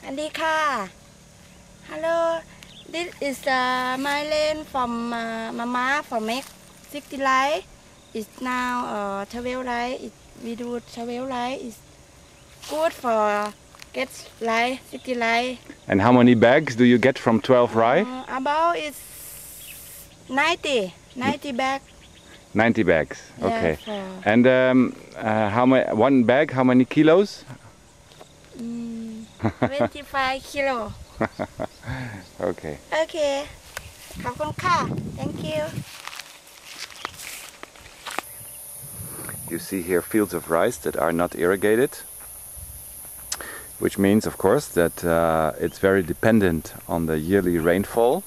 Andika, hello. This is my lane from Mama for make 60 light. It's now 12 light. We do 12 light. It's good for get light 60 light. And how many bags do you get from 12 rye? About it's 90 bags. 90 bags. Yeah, okay. for And how many? One bag? How many kilos? 25 kilo. Okay. Okay. ขอบคุณค่ะ Thank you. You see here fields of rice that are not irrigated, which means, of course, that it's very dependent on the yearly rainfall.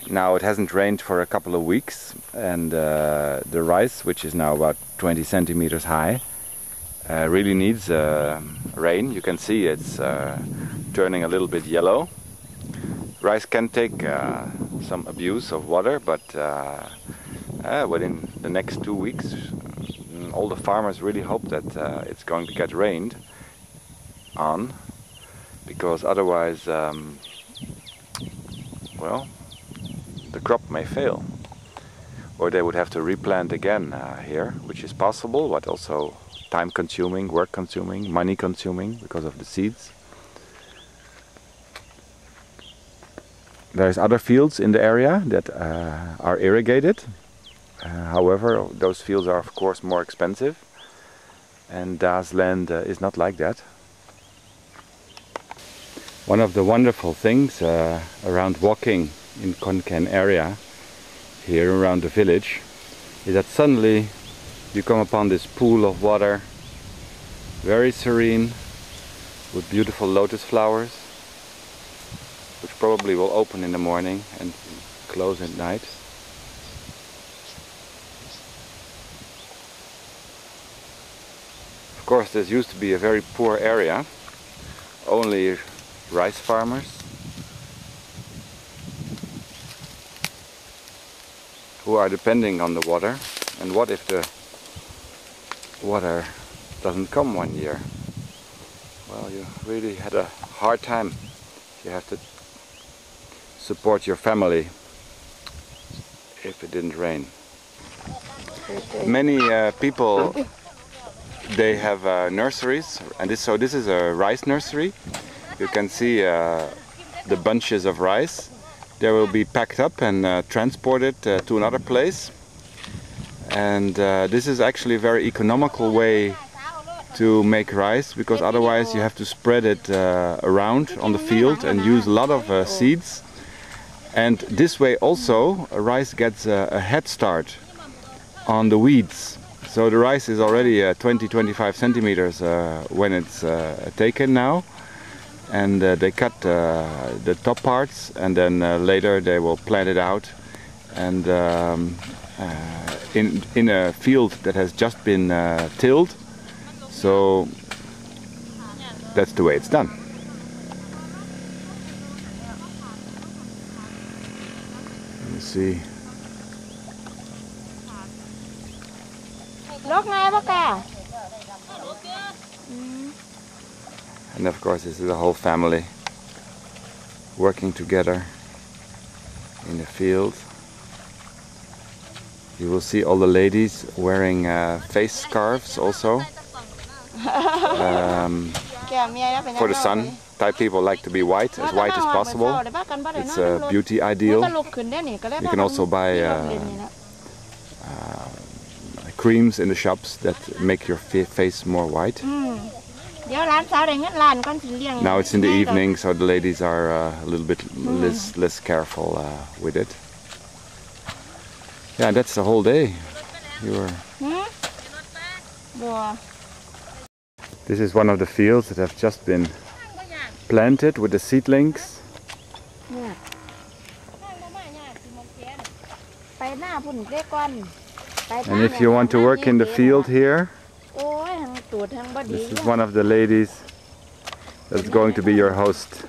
Now it hasn't rained for a couple of weeks, and the rice, which is now about 20 centimeters high, really needs rain. You can see it's turning a little bit yellow. Rice can take some abuse of water, but within the next 2 weeks, all the farmers really hope that it's going to get rained on, because otherwise, well, the crop may fail, or they would have to replant again here, which is possible, but also time-consuming, work-consuming, money-consuming because of the seeds. There's other fields in the area that are irrigated. However, those fields are of course more expensive, and Das land is not like that. One of the wonderful things around walking in Khon Kaen area, here around the village, is that suddenly you come upon this pool of water, very serene, with beautiful lotus flowers, which probably will open in the morning and close at night. Of course, this used to be a very poor area, only rice farmers who are depending on the water. And what if the water doesn't come one year? Well, you really had a hard time. You have to support your family if it didn't rain. Many people, they have nurseries, and this is a rice nursery. You can see the bunches of rice. They will be packed up and transported to another place. And this is actually a very economical way to make rice, because otherwise you have to spread it around on the field and use a lot of seeds. And this way also rice gets a head start on the weeds. So the rice is already 20-25 centimeters when it's taken now, and they cut the top parts, and then later they will plant it out, and in a field that has just been tilled. So that's the way it's done. You see. And of course this is a whole family working together in the field. You will see all the ladies wearing face scarves also. For the sun. Thai people like to be white as possible. It's a beauty ideal. You can also buy creams in the shops that make your face more white. Now it's in the evening, so the ladies are a little bit less careful with it. Yeah, that's the whole day. This is one of the fields that have just been planted with the seedlings. And if you want to work in the field here, this is one of the ladies that's going to be your host.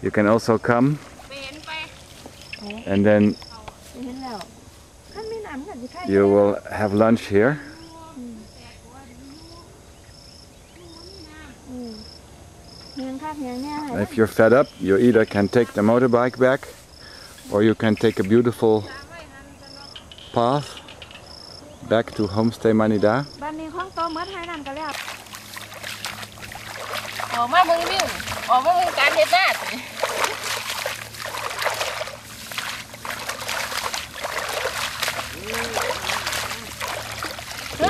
You can also come and then you will have lunch here. If you're fed up, you either can take the motorbike back or you can take a beautiful path back to Homestay Manida.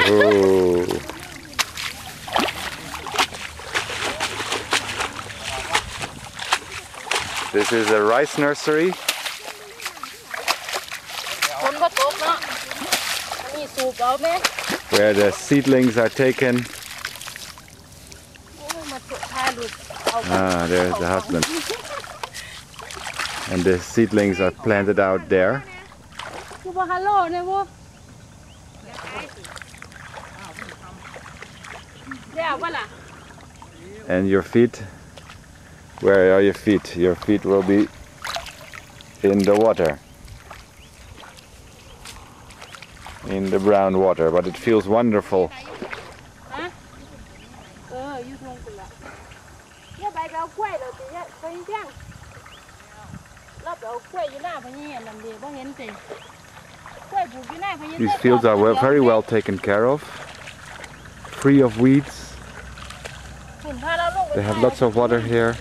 Oh. This is a rice nursery. Where the seedlings are taken. Ah, there's the husband. And the seedlings are planted out there. And your feet, where are your feet? Your feet will be in the water. In the brown water, but it feels wonderful. These fields are very well taken care of, free of weeds. They have lots of water here.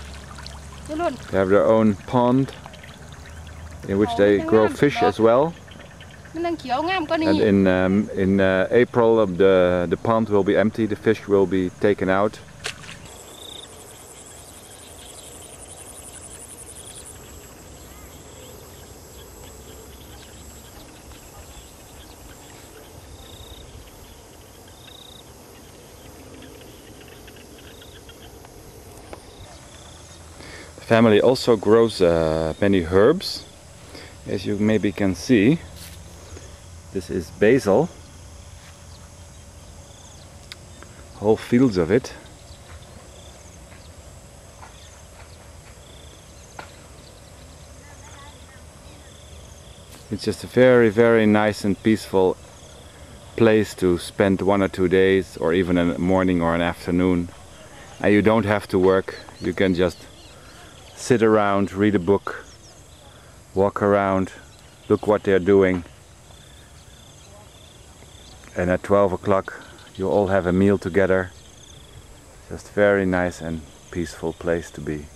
They have their own pond in which they grow fish as well. And in April the pond will be empty, the fish will be taken out. The family also grows many herbs, as you maybe can see. This is basil, whole fields of it. It's just a very, very nice and peaceful place to spend 1 or 2 days, or even a morning or an afternoon. And you don't have to work, you can just sit around, read a book, walk around, look what they're doing. And at 12 o'clock you all have a meal together. Just very nice and peaceful place to be.